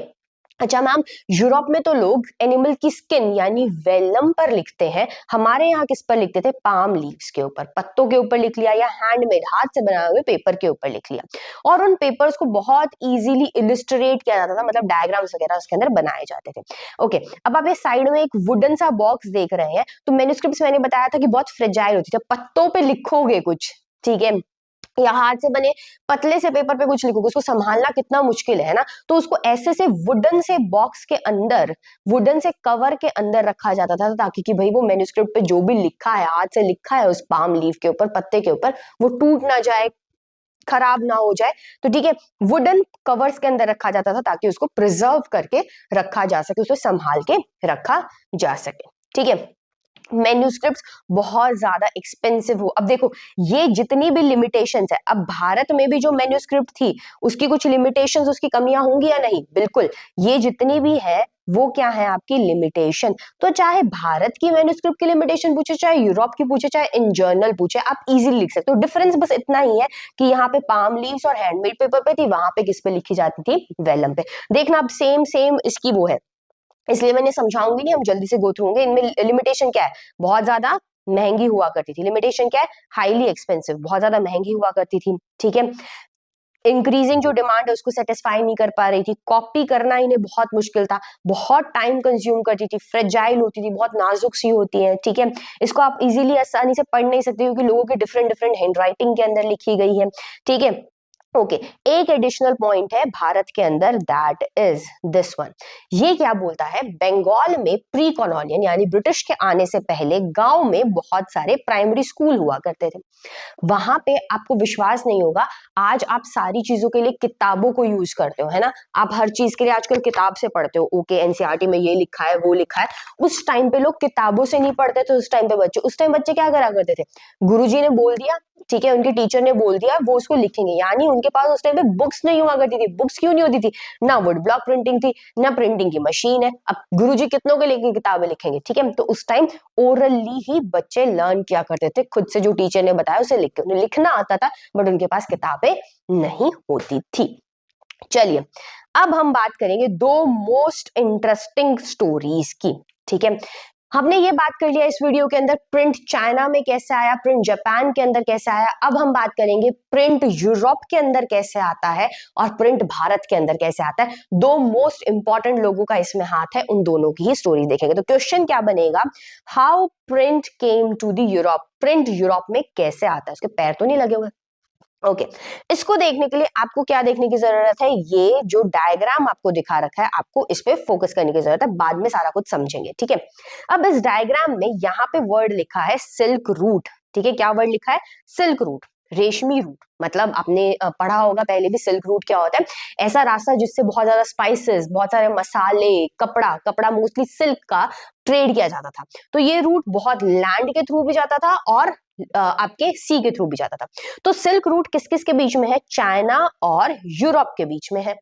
अच्छा मैम, यूरोप में तो लोग एनिमल की स्किन यानी वेलम पर लिखते हैं, हमारे यहाँ किस पर लिखते थे? पाम लीव्स के ऊपर, पत्तों के ऊपर लिख लिया, या हैंडमेड हाथ से बनाए हुए पेपर के ऊपर लिख लिया। और उन पेपर्स को बहुत इजीली इलिस्ट्रेट किया जाता था, मतलब डायग्राम्स वगैरह उसके अंदर बनाए जाते थे। ओके, अब आप इस साइड में एक वुडन सा बॉक्स देख रहे हैं। तो मैन्युस्क्रिप्ट्स मैंने बताया था कि बहुत फ्रेजाइल होती थी, पत्तों पे लिखोगे कुछ, ठीक है, या हाथ से बने पतले से पेपर पे कुछ लिखोगे, उसको संभालना कितना मुश्किल है ना। तो उसको ऐसे से वुडन से बॉक्स के अंदर, वुडन से कवर के अंदर रखा जाता था, ताकि कि भाई वो मैन्युस्क्रिप्ट पे जो भी लिखा है, हाथ से लिखा है उस पाम लीफ के ऊपर, पत्ते के ऊपर, वो टूट ना जाए, खराब ना हो जाए। तो ठीक है, वुडन कवर्स के अंदर रखा जाता था ताकि उसको प्रिजर्व करके रखा जा सके, उसको संभाल के रखा जा सके, ठीक है। मैन्युस्क्रिप्ट्स बहुत ज्यादा एक्सपेंसिव हो। अब देखो ये जितनी भी लिमिटेशंस है, अब भारत में भी जो मैन्युस्क्रिप्ट थी उसकी कुछ लिमिटेशंस, उसकी कमियां होंगी या नहीं? बिल्कुल, ये जितनी भी है वो क्या है? आपकी लिमिटेशन। तो चाहे भारत की मैन्युस्क्रिप्ट की लिमिटेशन पूछे, चाहे यूरोप की पूछे, चाहे इन जर्नल पूछे, आप इजीली लिख सकते हो। डिफरेंस बस इतना ही है कि यहाँ पे पाम लीव्स और हैंडमेड पेपर पे थी, वहां पे किस पे लिखी जाती थी? वेलम पे। देखना अब सेम सेम इसकी वो है, इसलिए मैंने समझाऊंगी नहीं, हम जल्दी से गो थ्रू होंगे। इनमें लिमिटेशन क्या है? बहुत ज्यादा महंगी हुआ करती थी। लिमिटेशन क्या है? हाईली एक्सपेंसिव, बहुत ज्यादा महंगी हुआ करती थी, ठीक है। इंक्रीजिंग जो डिमांड है उसको सेटिस्फाई नहीं कर पा रही थी, कॉपी करना इन्हें बहुत मुश्किल था, बहुत टाइम कंज्यूम करती थी, फ्रेजाइल होती थी, बहुत नाजुक सी होती है, ठीक है। इसको आप इजीली आसानी से पढ़ नहीं सकते क्योंकि लोगों के डिफरेंट डिफरेंट हैंडराइटिंग के अंदर लिखी गई है, ठीक है। ओके, एक एडिशनल पॉइंट है भारत के अंदर, दैट इज दिस वन। ये क्या बोलता है? बंगाल में प्री कॉलोनियल यानी ब्रिटिश के आने से पहले गांव में बहुत सारे प्राइमरी स्कूल हुआ करते थे। वहां पे आपको विश्वास नहीं होगा, आज आप सारी चीजों के लिए किताबों को यूज करते हो, है ना। आप हर चीज के लिए आजकल किताब से पढ़ते हो, ओके एनसीईआरटी में ये लिखा है वो लिखा है। उस टाइम पे लोग किताबों से नहीं पढ़ते थे। उस टाइम बच्चे क्या करा करते थे? गुरुजी ने बोल दिया, ठीक है, उनके टीचर ने बोल दिया, वो उसको लिखेंगे। यानी उनके पास उस टाइम पे बुक्स नहीं हुआ करती थी। बुक्स क्यों नहीं होती थी? ना वुड ब्लॉक प्रिंटिंग थी, ना प्रिंटिंग की मशीन है। अब गुरुजी कितनों के लिए किताबें लिखेंगे, ठीक है। तो उस टाइम ओरली ही बच्चे लर्न किया करते थे, खुद से जो टीचर ने बताया उसे लिख के। उन्हें लिखना आता था बट उनके पास किताबें नहीं होती थी। चलिए अब हम बात करेंगे दो मोस्ट इंटरेस्टिंग स्टोरीज की, ठीक है। हमने ये बात कर लिया इस वीडियो के अंदर प्रिंट चाइना में कैसे आया, प्रिंट जापान के अंदर कैसे आया। अब हम बात करेंगे प्रिंट यूरोप के अंदर कैसे आता है और प्रिंट भारत के अंदर कैसे आता है। दो मोस्ट इंपॉर्टेंट लोगों का इसमें हाथ है, उन दोनों की ही स्टोरी देखेंगे। तो क्वेश्चन क्या बनेगा? How print came to the Europe, print Europe में कैसे आता है? उसके पैर तो नहीं लगे हुए। ओके, इसको देखने के लिए आपको क्या देखने की जरूरत है? ये जो डायग्राम आपको दिखा रखा है, आपको इस पे फोकस करने की जरूरत है, बाद में सारा कुछ समझेंगे, ठीक है। अब इस डायग्राम में यहाँ पे वर्ड लिखा है सिल्क रूट, ठीक है। क्या वर्ड लिखा है? सिल्क रूट, रेशमी रूट। मतलब आपने पढ़ा होगा पहले भी, सिल्क रूट क्या होता है? ऐसा रास्ता जिससे बहुत ज्यादा स्पाइसेस, बहुत सारे मसाले, कपड़ा, कपड़ा मोस्टली सिल्क का ट्रेड किया जाता था। तो ये रूट बहुत लैंड के थ्रू भी जाता था और आपके सी के थ्रू भी जाता था। तो सिल्क रूट किस किस के बीच में है? चाइना और यूरोप के बीच में है।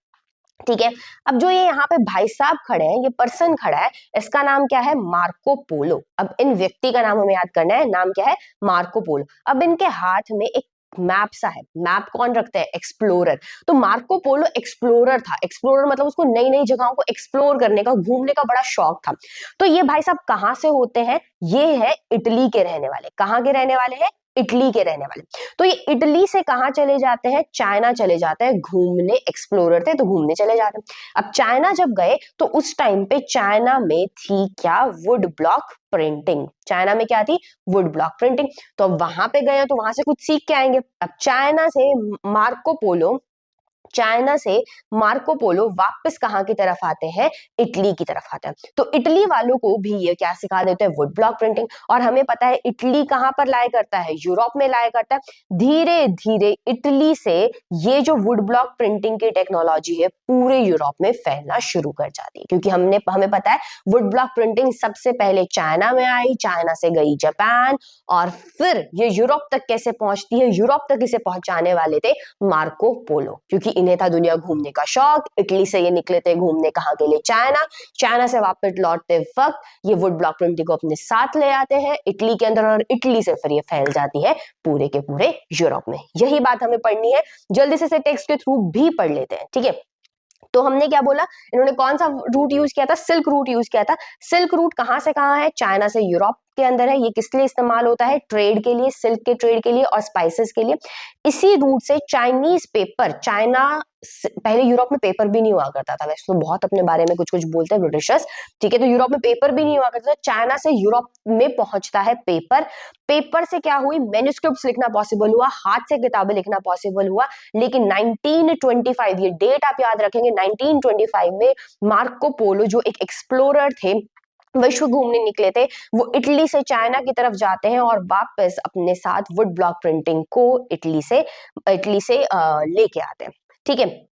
ठीक है। अब जो ये यहाँ पे भाई साहब खड़े हैं, ये पर्सन खड़ा है, इसका नाम क्या है? Marco Polo. अब इन व्यक्ति का नाम हमें याद करना है, नाम क्या है? Marco Polo. अब इनके हाथ में एक मैप सा है। मैप कौन रखता है? एक्सप्लोरर। तो मार्को पोलो एक्सप्लोरर था। एक्सप्लोरर मतलब उसको नई नई जगहों को एक्सप्लोर करने का, घूमने का बड़ा शौक था। तो ये भाई साहब कहाँ से होते हैं? ये है इटली के रहने वाले। कहाँ के रहने वाले हैं? इटली के रहने वाले। तो ये इटली से कहाँ चले जाते हैं? चाइना चले जाते हैं घूमने। एक्सप्लोरर थे तो घूमने चले जाते हैं। अब चाइना जब गए तो उस टाइम पे चाइना में थी क्या? Would block printing. चाइना में क्या थी? Would block printing. तो अब वहां पे गए तो वहां से कुछ सीख के आएंगे। अब मार्को पोलो चाइना से मार्को पोलो वापस कहाँ की तरफ आते हैं? इटली की तरफ आते हैं। तो इटली वालों को भी ये क्या सिखा देते हैं? Wood block printing. और हमें पता है इटली कहाँ पर लाया करता है? यूरोप में लाया करता है। धीरे धीरे इटली से ये जो वुड ब्लॉक प्रिंटिंग की टेक्नोलॉजी है पूरे यूरोप में फैलना शुरू कर जाती है, क्योंकि हमें पता है वुड ब्लॉक प्रिंटिंग सबसे पहले चाइना में आई, चाइना से गई जापान, और फिर ये यूरोप तक कैसे पहुंचती है? यूरोप तक इसे पहुंचाने वाले थे मार्को पोलो, क्योंकि इन्हें था दुनिया घूमने का शौक। इटली से ये निकले थे घूमने कहाँ के लिए? चाइना। चाइना से वापस लौटते वक्त ये वुड ब्लॉक प्रिंटिंग को अपने साथ ले आते हैं इटली के अंदर, और इटली से फिर ये फैल जाती है पूरे के पूरे यूरोप में। यही बात हमें पढ़नी है। जल्दी से टेक्स्ट के थ्रू भी पढ़ लेते हैं, ठीक है। तो हमने क्या बोला? इन्होंने कौन सा रूट यूज किया था? सिल्क रूट यूज किया था। सिल्क रूट कहां से कहां है? चाइना से यूरोप के अंदर है। ये किस लिए इस्तेमाल होता है? ट्रेड के लिए, सिल्क के ट्रेड के लिए और स्पाइसेस के लिए। इसी रूट से चाइनीज पेपर, पहले यूरोप में पेपर भी नहीं हुआ करता था। वैसे तो बहुत अपने बारे में कुछ कुछ बोलते हैं ब्रिटिशर्स, ठीक है। तो यूरोप में पेपर भी नहीं हुआ करता था। चाइना से यूरोप में पहुंचता है पेपर। पेपर से क्या हुई? मैन्युस्क्रिप्ट्स लिखना पॉसिबल हुआ, हाथ से किताबें लिखना पॉसिबल हुआ। लेकिन 1925, ये डेट आप याद रखेंगे, 1925 में मार्को पोलो जो एक एक्सप्लोरर थे, विश्व घूमने निकले थे, वो इटली से चाइना की तरफ जाते हैं और वापस अपने साथ वुड ब्लॉक प्रिंटिंग को इटली से लेके आते हैं, ठीक है।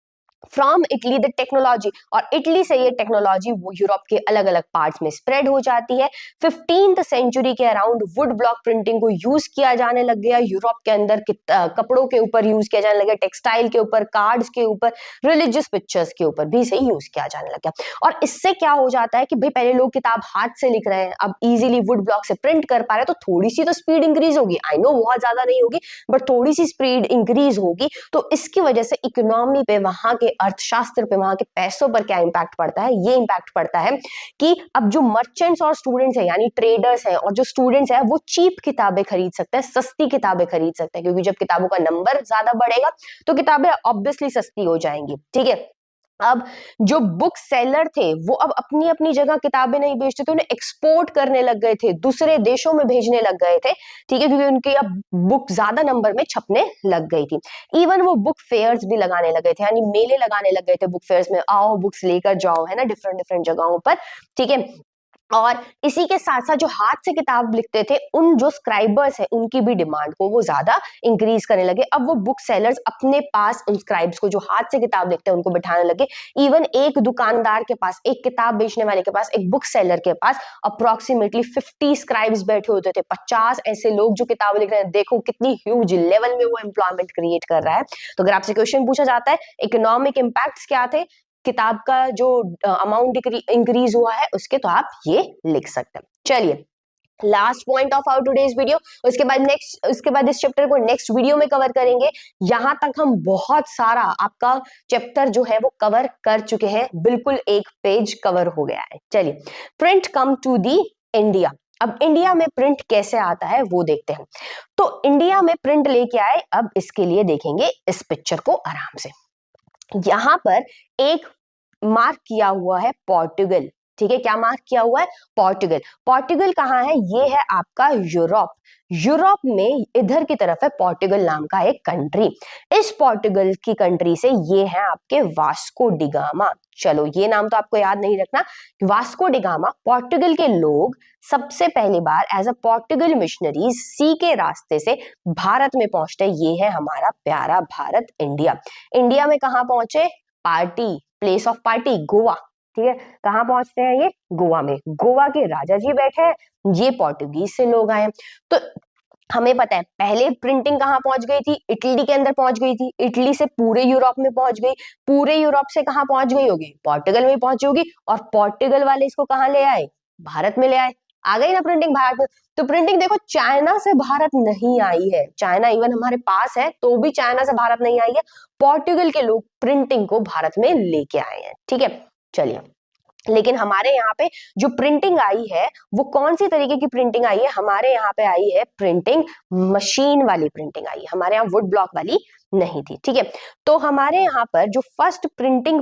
फ्रॉम इटली द टेक्नोलॉजी, और इटली से ये टेक्नोलॉजी वो यूरोप के अलग अलग पार्ट्स में स्प्रेड हो जाती है। 15th सेंचुरी के अराउंड वुड ब्लॉक प्रिंटिंग को यूज किया जाने लग गया यूरोप के अंदर। कपड़ों के ऊपर यूज किया जाने लगा, टेक्सटाइल के ऊपर, कार्ड्स के ऊपर, रिलीजियस पिक्चर्स के ऊपर भी इसे यूज किया जाने लगा। और इससे क्या हो जाता है कि भाई पहले लोग किताब हाथ से लिख रहे हैं, अब इजीली वुड ब्लॉक से प्रिंट कर पा रहे हैं, तो थोड़ी सी तो स्पीड इंक्रीज होगी। आई नो बहुत ज्यादा नहीं होगी, बट थोड़ी सी स्पीड इंक्रीज होगी। तो इसकी वजह से इकोनॉमी पे, वहां के अर्थशास्त्र पे, वहां के पैसों पर क्या इंपैक्ट पड़ता है? ये इंपैक्ट पड़ता है कि अब जो मर्चेंट्स और स्टूडेंट्स हैं, यानी ट्रेडर्स हैं और जो स्टूडेंट्स हैं, वो चीप किताबें खरीद सकते हैं, सस्ती किताबें खरीद सकते हैं, क्योंकि जब किताबों का नंबर ज्यादा बढ़ेगा तो किताबें ऑब्वियसली सस्ती हो जाएंगी, ठीक है। अब जो बुक सेलर थे वो अब अपनी अपनी जगह किताबें नहीं बेचते थे, उन्हें एक्सपोर्ट करने लग गए थे, दूसरे देशों में भेजने लग गए थे, ठीक है, क्योंकि उनकी अब बुक ज्यादा नंबर में छपने लग गई थी। इवन वो बुक फेयर्स भी लगाने लगे थे, यानी मेले लगाने लग गए थे बुक फेयर्स में, आओ बुक्स लेकर जाओ, है ना, डिफरेंट डिफरेंट जगहों पर, ठीक है। और इसी के साथ साथ जो हाथ से किताब लिखते थे, उन जो स्क्राइबर्स हैं उनकी भी डिमांड को वो ज्यादा इंक्रीज करने लगे। अब वो बुक सेलर्स अपने पास उन स्क्राइब्स को जो हाथ से किताब लिखते हैं उनको बिठाने लगे। इवन एक दुकानदार के पास, एक किताब बेचने वाले के पास, एक बुक सेलर के पास अप्रोक्सीमेटली 50 स्क्राइब्स बैठे होते थे, 50 ऐसे लोग जो किताब लिख रहे हैं। देखो कितनी ह्यूज लेवल में वो एम्प्लॉयमेंट क्रिएट कर रहा है। तो अगर आपसे क्वेश्चन पूछा जाता है इकोनॉमिक इम्पैक्ट्स क्या थे किताब का, जो अमाउंट इंक्रीज हुआ है उसके, तो आप ये लिख सकते हैं। चलिए, last point of our today's video. उसके बाद इस चैप्टर को नेक्स्ट वीडियो में कवर करेंगे। यहां तक हम बहुत सारा आपका चैप्टर जो है वो कवर कर चुके हैं, बिल्कुल एक पेज कवर हो गया है। चलिए, print come to the India. अब इंडिया में प्रिंट कैसे आता है वो देखते हैं। तो इंडिया में प्रिंट लेके आए, अब इसके लिए देखेंगे इस पिक्चर को आराम से। यहां पर एक मार्क किया हुआ है पोर्टुगल, ठीक है। क्या मार्क किया हुआ है? पोर्टुगल। पोर्टुगल कहाँ है? ये है आपका यूरोप। यूरोप में इधर की तरफ है पोर्टुगल नाम का एक कंट्री। इस पोर्टुगल की कंट्री से ये है आपके वास्को डिगामा। चलो, ये नाम तो आपको याद नहीं रखना। वास्को डिगामा, पोर्टुगल के लोग सबसे पहली बार एज अ पोर्टुगल मिशनरी सी के रास्ते से भारत में पहुंचते। ये है हमारा प्यारा भारत, इंडिया। इंडिया में कहाँ पहुंचे? Party, place of party, Goa, ठीक है। कहाँ पहुंचते हैं ये? गोवा में। गोवा के राजा जी बैठे हैं, ये पोर्टुगीज से लोग आए। तो हमें पता है पहले प्रिंटिंग कहाँ पहुंच गई थी, इटली के अंदर पहुंच गई थी, इटली से पूरे यूरोप में पहुंच गई, पूरे यूरोप से कहाँ पहुंच गई होगी, पोर्टुगल में पहुंची होगी, और पोर्टुगल वाले इसको कहाँ ले आए, भारत में ले आए। आ गई ना प्रिंटिंग भारत में। तो प्रिंटिंग देखो चाइना से भारत नहीं आई है, चाइना इवन हमारे पास है तो भी चाइना से भारत नहीं आई है, पोर्टुगल के लोग प्रिंटिंग को भारत में लेके आए हैं। ठीक है, चलिए। लेकिन हमारे यहाँ पे जो प्रिंटिंग आई है वो कौन सी तरीके की प्रिंटिंग आई है, हमारे यहाँ पे आई है प्रिंटिंग मशीन वाली प्रिंटिंग आई है, हमारे यहाँ वुड ब्लॉक वाली नहीं थी। ठीक है, तो हमारे यहाँ पर जो फर्स्ट प्रिंटिंग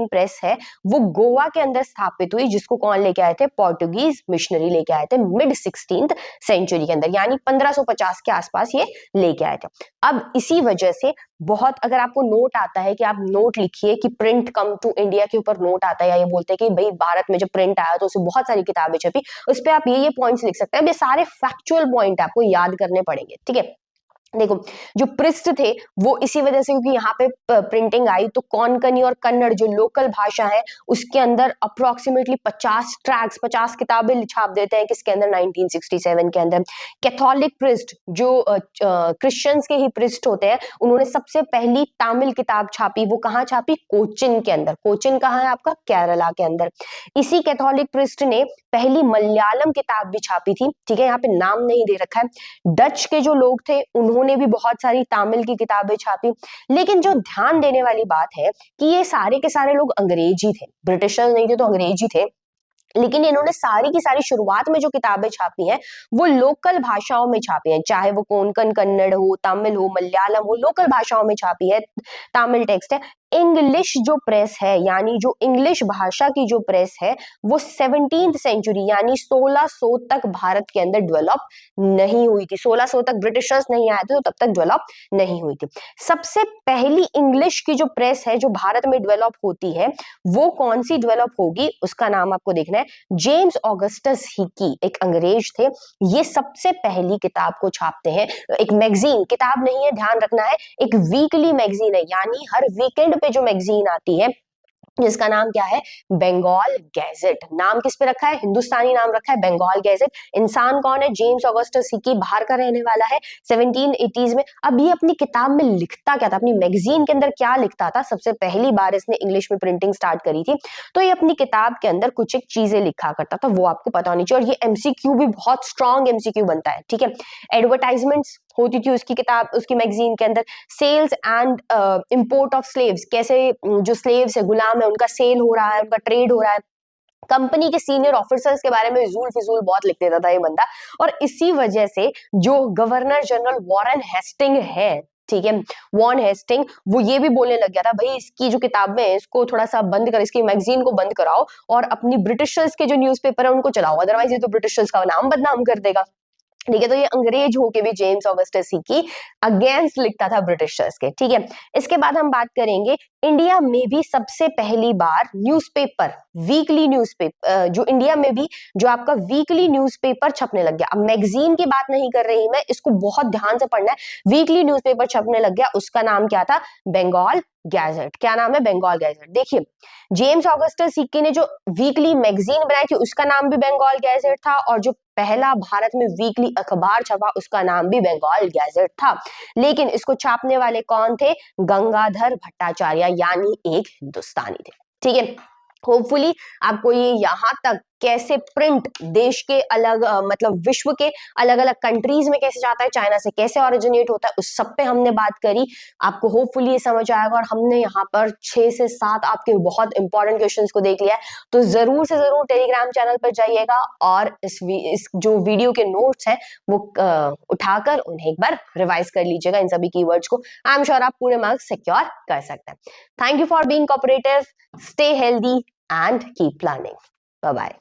प्रेस है वो गोवा के अंदर स्थापित हुई, जिसको कौन लेके आए थे, पोर्टुगीज मिशनरी लेके आए थे मिड 16th सेंचुरी के अंदर, यानी 1550 के आसपास ये लेके आए थे। अब इसी वजह से बहुत, अगर आपको नोट आता है कि आप नोट लिखिए कि प्रिंट कम टू इंडिया के ऊपर नोट आता है, या ये बोलते हैं कि भाई भारत में जब प्रिंट आया तो उससे बहुत सारी किताबें छपी, उस पर आप ये पॉइंट्स लिख सकते हैं। ये सारे फैक्चुअल पॉइंट आपको याद करने पड़ेंगे। ठीक है, देखो जो पृष्ठ थे वो इसी वजह से, क्योंकि यहाँ पे प्रिंटिंग आई तो कोंकणी और कन्नड़ जो लोकल भाषा है उसके अंदर अप्रोक्सीमेटली 50 ट्रैक्स 50 किताबें छाप देते हैं, किसके अंदर, 1967 के अंदर। कैथोलिक पृष्ठ जो क्रिश्चियंस के ही पृष्ठ होते हैं, उन्होंने सबसे पहली तामिल किताब छापी, वो कहाँ छापी, कोचिन के अंदर। कोचिन कहाँ है आपका, केरला के अंदर। इसी कैथोलिक पृष्ठ ने पहली मलयालम किताब भी छापी थी। ठीक है, यहाँ पे नाम नहीं दे रखा है। डच के जो लोग थे उन्होंने भी बहुत सारी तामिल की किताबें छापी। लेकिन जो ध्यान देने वाली बात है कि ये सारे के सारे लोग अंग्रेजी थे, ब्रिटिशर्स नहीं थे तो अंग्रेजी थे। लेकिन इन्होंने सारी की सारी शुरुआत में जो किताबें छापी हैं वो लोकल भाषाओं में छापी हैं, चाहे वो कोंकण कन्नड़ हो, तमिल हो, मलयालम हो, लोकल भाषाओं में छापी है, तामिल टेक्स्ट है। इंग्लिश जो प्रेस है, यानी जो इंग्लिश भाषा की जो प्रेस है वो 17th सेंचुरी यानी 1600 तक भारत के अंदर डेवलप नहीं हुई थी। 1600 तक ब्रिटिशर्स नहीं आए थे तो तब तक डेवलप नहीं हुई थी। सबसे पहली इंग्लिश की जो प्रेस है जो भारत में डेवलप होती है वो कौन सी डेवलप होगी, उसका नाम आपको देखना है, जेम्स ऑगस्टस हिकी, एक अंग्रेज थे। ये सबसे पहली किताब को छापते हैं, एक मैगजीन, किताब नहीं है ध्यान रखना है, एक वीकली मैगजीन है, यानी हर वीकेंड पे जो मैगजीन आती है जिसका नाम क्या है, बंगाल गैजेट। नाम किस पे रखा है, हिंदुस्तानी नाम रखा है, बंगाल गैजेट। इंसान कौन है, जेम्स ऑगस्टस हिकी, बाहर का रहने वाला है, 1780s में। अब ये अपनी किताब में लिखता क्या था, अपनी मैगजीन के अंदर क्या लिखता था, सबसे पहली बार इसने इंग्लिश में प्रिंटिंग स्टार्ट करी थी, तो ये अपनी किताब के अंदर कुछ एक चीजें लिखा करता था, वो आपको पता होनी चाहिए। और ये एमसीक्यू भी बहुत स्ट्रॉन्ग एमसीक्यू बनता है। ठीक है, एडवर्टाइजमेंट्स होती थी उसकी किताब, उसकी मैगजीन के अंदर। Sales and import of slaves, कैसे जो स्लेव्स है, गुलाम है, उनका सेल हो रहा है, उनका ट्रेड हो रहा है। कंपनी के सीनियर ऑफिसर्स के बारे में जूल फिजूल बहुत लिख देता था ये बंदा। और इसी वजह से जो गवर्नर जनरल वॉरेन हेस्टिंग है, ठीक है, वॉन हेस्टिंग, वो ये भी बोलने लग गया था, भाई इसकी जो किताबें हैं इसको थोड़ा सा बंद कर, इसकी मैगजीन को बंद कराओ और अपनी ब्रिटिशर्स के जो न्यूज़पेपर है उनको चलाओ, अदरवाइज ये तो ब्रिटिशर्स का नाम बदनाम कर देगा। ठीक है, तो ये अंग्रेज होके भी जेम्स ऑगस्टस हिकी अगेंस्ट लिखता था ब्रिटिशर्स के। ठीक है, इसके बाद हम बात करेंगे इंडिया में भी सबसे पहली बार न्यूज़पेपर, वीकली न्यूज़पेपर, जो इंडिया में भी जो आपका वीकली न्यूज़पेपर छपने लग गया। अब मैगजीन की बात नहीं कर रही मैं, इसको बहुत ध्यान से पढ़ना है। वीकली न्यूज़पेपर छपने लग गया, उसका नाम क्या था, बंगाल गैजेट। क्या नाम है, बंगाल गैजेट। देखिए जेम्स ऑगस्टस हिकी ने जो वीकली मैगजीन बनाई थी उसका नाम भी बंगाल गैजेट था, और जो पहला भारत में वीकली अखबार छपा उसका नाम भी बंगाल गैजेट था। लेकिन इसको छापने वाले कौन थे, गंगाधर भट्टाचार्य, यानी एक हिंदुस्तानी थे। ठीक है, होपफुली आपको ये यहाँ तक कैसे प्रिंट देश के अलग मतलब विश्व के अलग अलग कंट्रीज में कैसे जाता है, चाइना से कैसे ओरिजिनेट होता है, उस सब पे हमने बात करी। आपको होपफुली ये समझ आएगा। और हमने यहाँ पर 6 से 7 आपके बहुत इंपॉर्टेंट क्वेश्चंस को देख लिया है, तो जरूर से जरूर टेलीग्राम चैनल पर जाइएगा और इस जो वीडियो के नोट्स हैं वो उठाकर उन्हें एक बार रिवाइज कर लीजिएगा, इन सभी कीवर्ड्स को। आई एम श्योर आप पूरे मार्क्स सिक्योर कर सकते हैं। Thank you for being cooperative, stay healthy and keep learning. Bye bye.